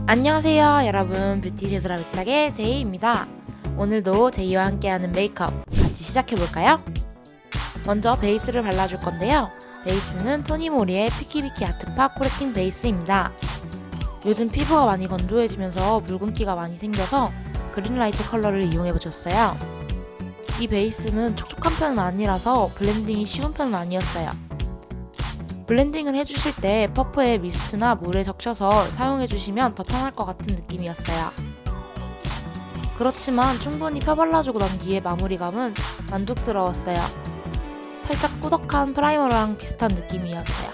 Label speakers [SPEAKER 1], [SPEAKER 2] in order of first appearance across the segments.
[SPEAKER 1] 안녕하세요 여러분, 뷰티 제수라 백작의 제이입니다. 오늘도 제이와 함께하는 메이크업 같이 시작해볼까요? 먼저 베이스를 발라줄 건데요. 베이스는 토니모리의 피키비키 아트파 코렉팅 베이스입니다. 요즘 피부가 많이 건조해지면서 붉은기가 많이 생겨서 그린라이트 컬러를 이용해보셨어요. 이 베이스는 촉촉한 편은 아니라서 블렌딩이 쉬운 편은 아니었어요. 블렌딩을 해주실 때 퍼프에 미스트나 물에 적셔서 사용해주시면 더 편할 것 같은 느낌이었어요. 그렇지만 충분히 펴발라주고 난 뒤에 마무리감은 만족스러웠어요. 살짝 꾸덕한 프라이머랑 비슷한 느낌이었어요.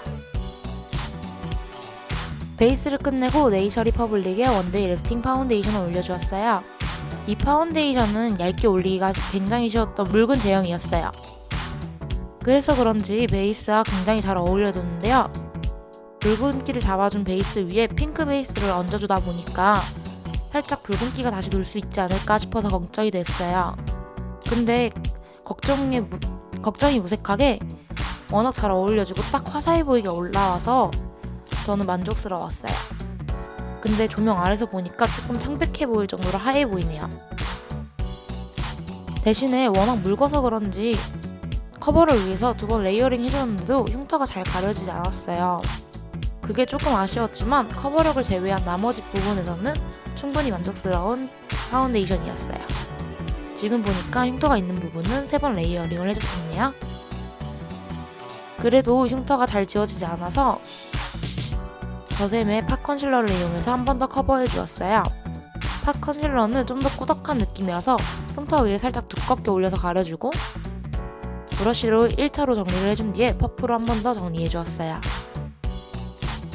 [SPEAKER 1] 베이스를 끝내고 네이처 리퍼블릭의 원데이 레스팅 파운데이션을 올려주었어요. 이 파운데이션은 얇게 올리기가 굉장히 쉬웠던 묽은 제형이었어요. 그래서 그런지 베이스와 굉장히 잘 어울려졌는데요. 붉은기를 잡아준 베이스 위에 핑크 베이스를 얹어주다 보니까 살짝 붉은기가 다시 돌 수 있지 않을까 싶어서 걱정이 됐어요. 근데 걱정이 무색하게 워낙 잘 어울려지고 딱 화사해 보이게 올라와서 저는 만족스러웠어요. 근데 조명 아래서 보니까 조금 창백해 보일 정도로 하얘 보이네요. 대신에 워낙 묽어서 그런지 커버를 위해서 2번 레이어링 해줬는데도 흉터가 잘 가려지지 않았어요. 그게 조금 아쉬웠지만 커버력을 제외한 나머지 부분에서는 충분히 만족스러운 파운데이션이었어요. 지금 보니까 흉터가 있는 부분은 3번 레이어링을 해줬었네요. 그래도 흉터가 잘 지워지지 않아서 더샘의 팟 컨실러를 이용해서 한 번 더 커버해 주었어요. 팟 컨실러는 좀 더 꾸덕한 느낌이라서 흉터 위에 살짝 두껍게 올려서 가려주고 브러쉬로 1차로 정리를 해준 뒤에 퍼프로 한 번 더 정리해 주었어요.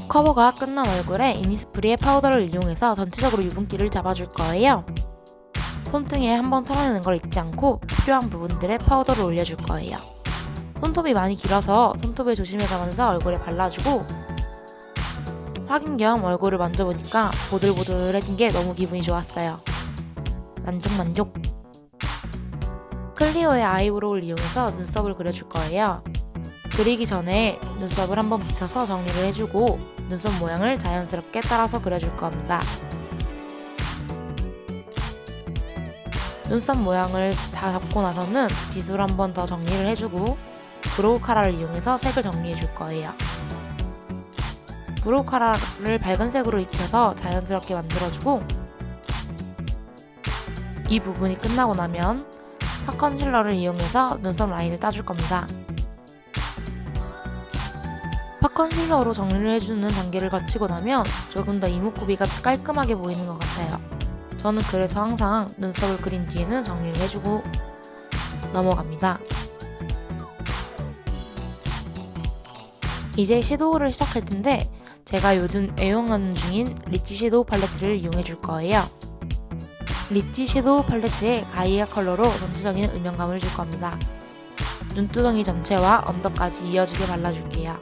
[SPEAKER 1] 커버가 끝난 얼굴에 이니스프리의 파우더를 이용해서 전체적으로 유분기를 잡아줄 거예요. 손등에 한 번 털어내는 걸 잊지 않고 필요한 부분들에 파우더를 올려줄 거예요. 손톱이 많이 길어서 손톱에 조심해가면서 얼굴에 발라주고 확인 겸 얼굴을 만져보니까 보들보들해진 게 너무 기분이 좋았어요. 만족. 클리오의 아이브로우를 이용해서 눈썹을 그려줄 거예요. 그리기 전에 눈썹을 한번 빗어서 정리를 해주고 눈썹 모양을 자연스럽게 따라서 그려줄 겁니다. 눈썹 모양을 다 잡고 나서는 빗으로 한 번 더 정리를 해주고 브로우 카라를 이용해서 색을 정리해줄 거예요. 브로우 카라를 밝은 색으로 입혀서 자연스럽게 만들어주고 이 부분이 끝나고 나면 팟 컨실러를 이용해서 눈썹 라인을 따줄 겁니다. 팟 컨실러로 정리를 해주는 단계를 거치고 나면 조금 더 이목구비가 깔끔하게 보이는 것 같아요. 저는 그래서 항상 눈썹을 그린 뒤에는 정리를 해주고 넘어갑니다. 이제 섀도우를 시작할 텐데 제가 요즘 애용하는 중인 리치 섀도우 팔레트를 이용해 줄 거예요. 리치 섀도우 팔레트의 가이아 컬러로 전체적인 음영감을 줄 겁니다. 눈두덩이 전체와 언더까지 이어지게 발라줄게요.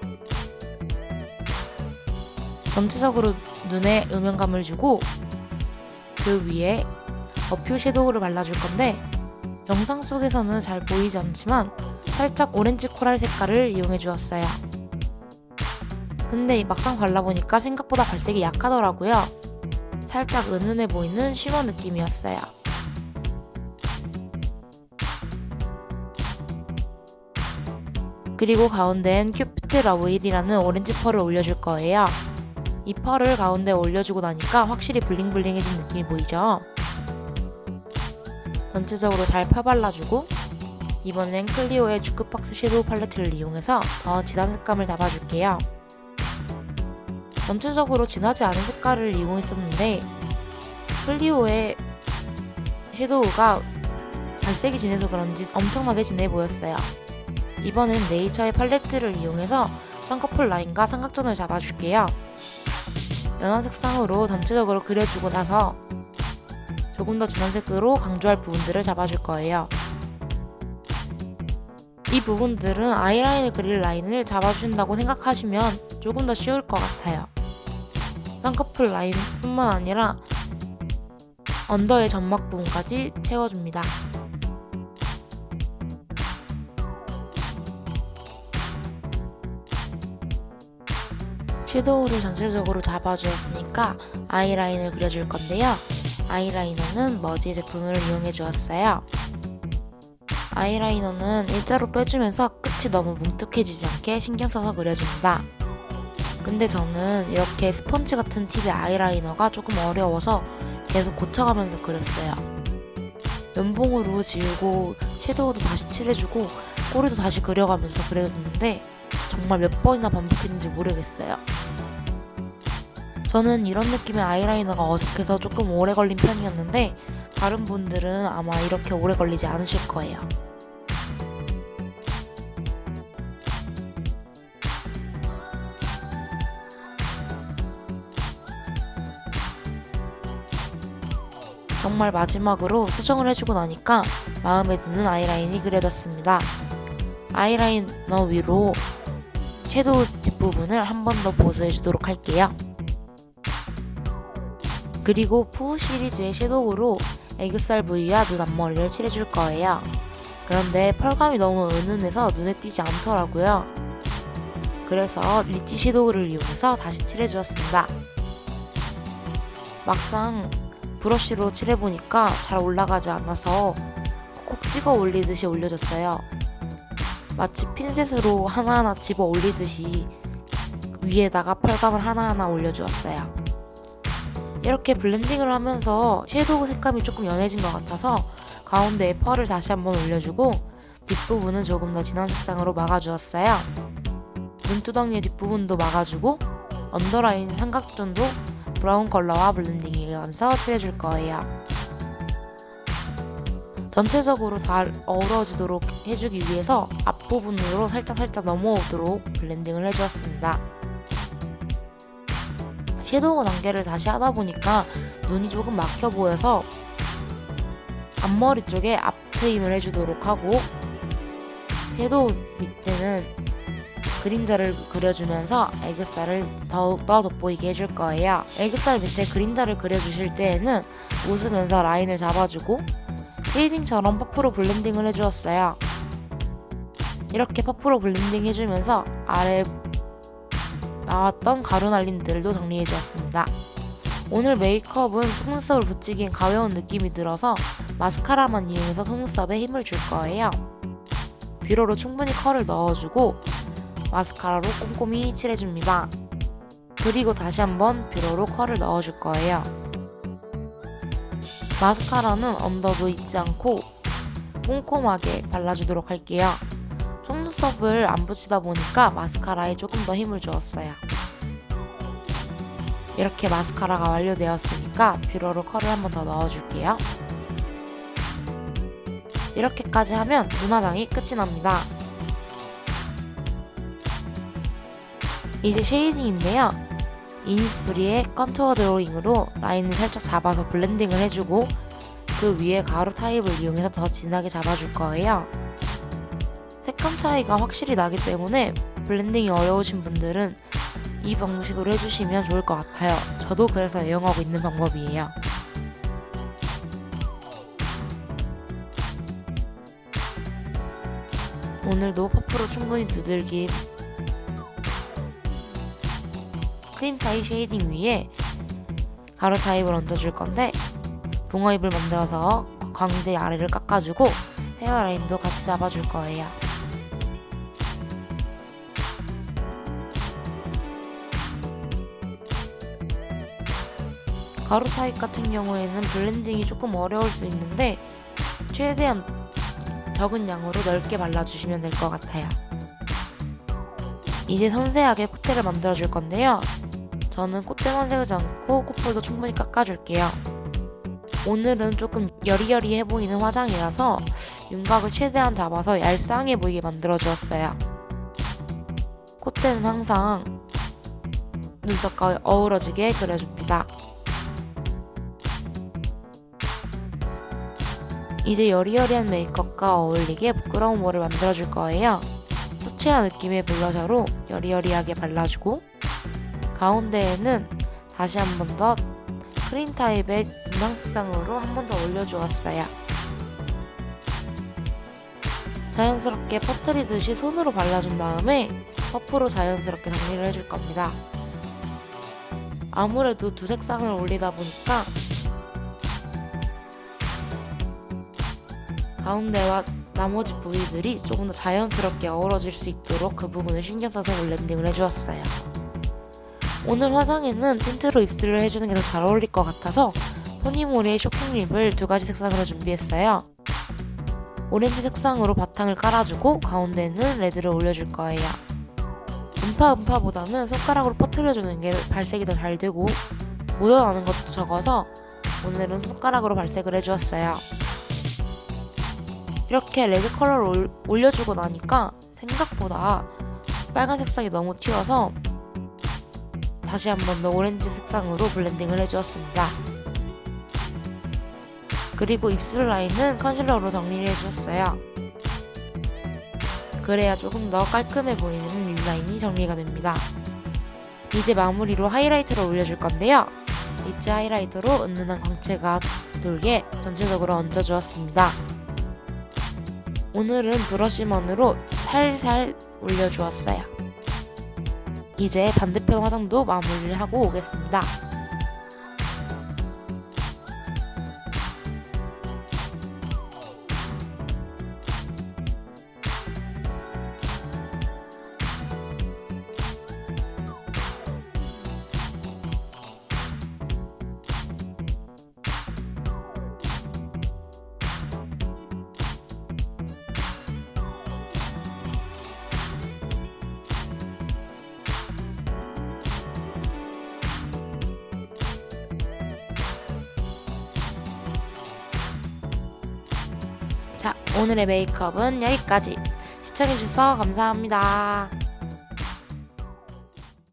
[SPEAKER 1] 전체적으로 눈에 음영감을 주고 그 위에 어퓨 섀도우를 발라줄 건데 영상 속에서는 잘 보이지 않지만 살짝 오렌지 코랄 색깔을 이용해 주었어요. 근데 막상 발라보니까 생각보다 발색이 약하더라고요. 살짝 은은해 보이는 쉬머 느낌이었어요. 그리고 가운데엔 큐피트 러브힐이라는 오렌지 펄을 올려줄 거예요. 이 펄을 가운데 올려주고 나니까 확실히 블링블링해진 느낌이 보이죠? 전체적으로 잘 펴발라주고 이번엔 클리오의 주크박스 섀도우 팔레트를 이용해서 더 진한 색감을 잡아줄게요. 전체적으로 진하지 않은 색깔을 이용했었는데 클리오의 섀도우가 발색이 진해서 그런지 엄청나게 진해 보였어요. 이번엔 네이처의 팔레트를 이용해서 쌍꺼풀 라인과 삼각존을 잡아줄게요. 연한 색상으로 전체적으로 그려주고 나서 조금 더 진한 색으로 강조할 부분들을 잡아줄 거예요. 이 부분들은 아이라인을 그릴 라인을 잡아준다고 생각하시면 조금 더 쉬울 것 같아요. 쌍꺼풀 라인뿐만 아니라 언더의 점막 부분까지 채워줍니다. 섀도우를 전체적으로 잡아주었으니까 아이라인을 그려줄 건데요. 아이라이너는 머지 제품을 이용해 주었어요. 아이라이너는 일자로 빼주면서 끝이 너무 뭉툭해지지 않게 신경 써서 그려줍니다. 근데 저는 이렇게 스펀지 같은 팁의 아이라이너가 조금 어려워서 계속 고쳐가면서 그렸어요. 면봉으로 지우고 섀도우도 다시 칠해주고 꼬리도 다시 그려가면서 그려줬는데 정말 몇 번이나 반복했는지 모르겠어요. 저는 이런 느낌의 아이라이너가 어색해서 조금 오래 걸린 편이었는데 다른 분들은 아마 이렇게 오래 걸리지 않으실 거예요. 정말 마지막으로 수정을 해주고 나니까 마음에 드는 아이라인이 그려졌습니다. 아이라이너 위로 섀도우 뒷부분을 한 번 더 보수해주도록 할게요. 그리고 푸 시리즈의 섀도우로 애교살 부위와 눈 앞머리를 칠해줄 거예요. 그런데 펄감이 너무 은은해서 눈에 띄지 않더라고요. 그래서 리치 섀도우를 이용해서 다시 칠해주었습니다. 막상 브러쉬로 칠해보니까 잘 올라가지 않아서 콕콕 찍어 올리듯이 올려줬어요. 마치 핀셋으로 하나하나 집어 올리듯이 위에다가 펄감을 하나하나 올려주었어요. 이렇게 블렌딩을 하면서 섀도우 색감이 조금 연해진 것 같아서 가운데에 펄을 다시 한번 올려주고 뒷부분은 조금 더 진한 색상으로 막아주었어요. 눈두덩이의 뒷부분도 막아주고 언더라인 삼각존도 브라운 컬러와 블렌딩하면서 칠해줄 거예요. 전체적으로 잘 어우러지도록 해주기 위해서 앞부분으로 살짝 넘어오도록 블렌딩을 해주었습니다. 섀도우 단계를 다시 하다 보니까 눈이 조금 막혀 보여서 앞머리 쪽에 앞트임을 해주도록 하고 섀도우 밑에는 그림자를 그려주면서 애교살을 더욱더 돋보이게 해줄 거예요. 애교살 밑에 그림자를 그려주실 때에는 웃으면서 라인을 잡아주고 쉐이딩처럼 퍼프로 블렌딩을 해주었어요. 이렇게 퍼프로 블렌딩 해주면서 아래 나왔던 가루 날림들도 정리해주었습니다. 오늘 메이크업은 속눈썹을 붙이기엔 가벼운 느낌이 들어서 마스카라만 이용해서 속눈썹에 힘을 줄 거예요. 뷰러로 충분히 컬을 넣어주고 마스카라로 꼼꼼히 칠해줍니다. 그리고 다시 한번 뷰러로 컬을 넣어줄 거예요. 마스카라는 언더도 잊지 않고 꼼꼼하게 발라주도록 할게요. 속눈썹을 안 붙이다 보니까 마스카라에 조금 더 힘을 주었어요. 이렇게 마스카라가 완료되었으니까 뷰러로 컬을 한 번 더 넣어줄게요. 이렇게까지 하면 눈화장이 끝이 납니다. 이제 쉐이딩인데요. 이니스프리의 컨투어 드로잉으로 라인을 살짝 잡아서 블렌딩을 해주고 그 위에 가루 타입을 이용해서 더 진하게 잡아줄 거예요. 색감 차이가 확실히 나기 때문에 블렌딩이 어려우신 분들은 이 방식으로 해주시면 좋을 것 같아요. 저도 그래서 애용하고 있는 방법이에요. 오늘도 퍼프로 충분히 두들긴 크림 타입 쉐이딩 위에 가루 타입을 얹어줄 건데 붕어입을 만들어서 광대 아래를 깎아주고 헤어라인도 같이 잡아줄 거예요. 가루 타입 같은 경우에는 블렌딩이 조금 어려울 수 있는데 최대한 적은 양으로 넓게 발라주시면 될 것 같아요. 이제 섬세하게 콧대를 만들어줄 건데요. 저는 콧대만 세우지 않고 콧볼도 충분히 깎아줄게요. 오늘은 조금 여리여리해 보이는 화장이라서 윤곽을 최대한 잡아서 얄쌍해 보이게 만들어주었어요. 콧대는 항상 눈썹과 어우러지게 그려줍니다. 이제 여리여리한 메이크업과 어울리게 부끄러운 볼을 만들어줄 거예요. 수채화 느낌의 블러셔로 여리여리하게 발라주고 가운데에는 다시 한 번 더 크림 타입의 진한 색상으로 한 번 더 올려주었어요. 자연스럽게 퍼뜨리듯이 손으로 발라준 다음에 퍼프로 자연스럽게 정리를 해줄 겁니다. 아무래도 두 색상을 올리다 보니까 가운데와 나머지 부위들이 조금 더 자연스럽게 어우러질 수 있도록 그 부분을 신경 써서 블렌딩을 해주었어요. 오늘 화장에는 틴트로 입술을 해주는 게 더 잘 어울릴 것 같아서 토니모리의 쇼킹 립을 두 가지 색상으로 준비했어요. 오렌지 색상으로 바탕을 깔아주고 가운데는 레드를 올려줄 거예요. 음파보다는 손가락으로 퍼뜨려주는 게 발색이 더 잘 되고 묻어나는 것도 적어서 오늘은 손가락으로 발색을 해주었어요. 이렇게 레드 컬러를 올려주고 나니까 생각보다 빨간 색상이 너무 튀어서 다시 한 번 더 오렌지 색상으로 블렌딩을 해주었습니다. 그리고 입술 라인은 컨실러로 정리를 해주었어요. 그래야 조금 더 깔끔해 보이는 립 라인이 정리가 됩니다. 이제 마무리로 하이라이터를 올려줄 건데요. 리치 하이라이터로 은은한 광채가 돌게 전체적으로 얹어주었습니다. 오늘은 브러쉬먼으로 살살 올려주었어요. 이제 반대편 화장도 마무리를 하고 오겠습니다. 자, 오늘의 메이크업은 여기까지. 시청해주셔서 감사합니다.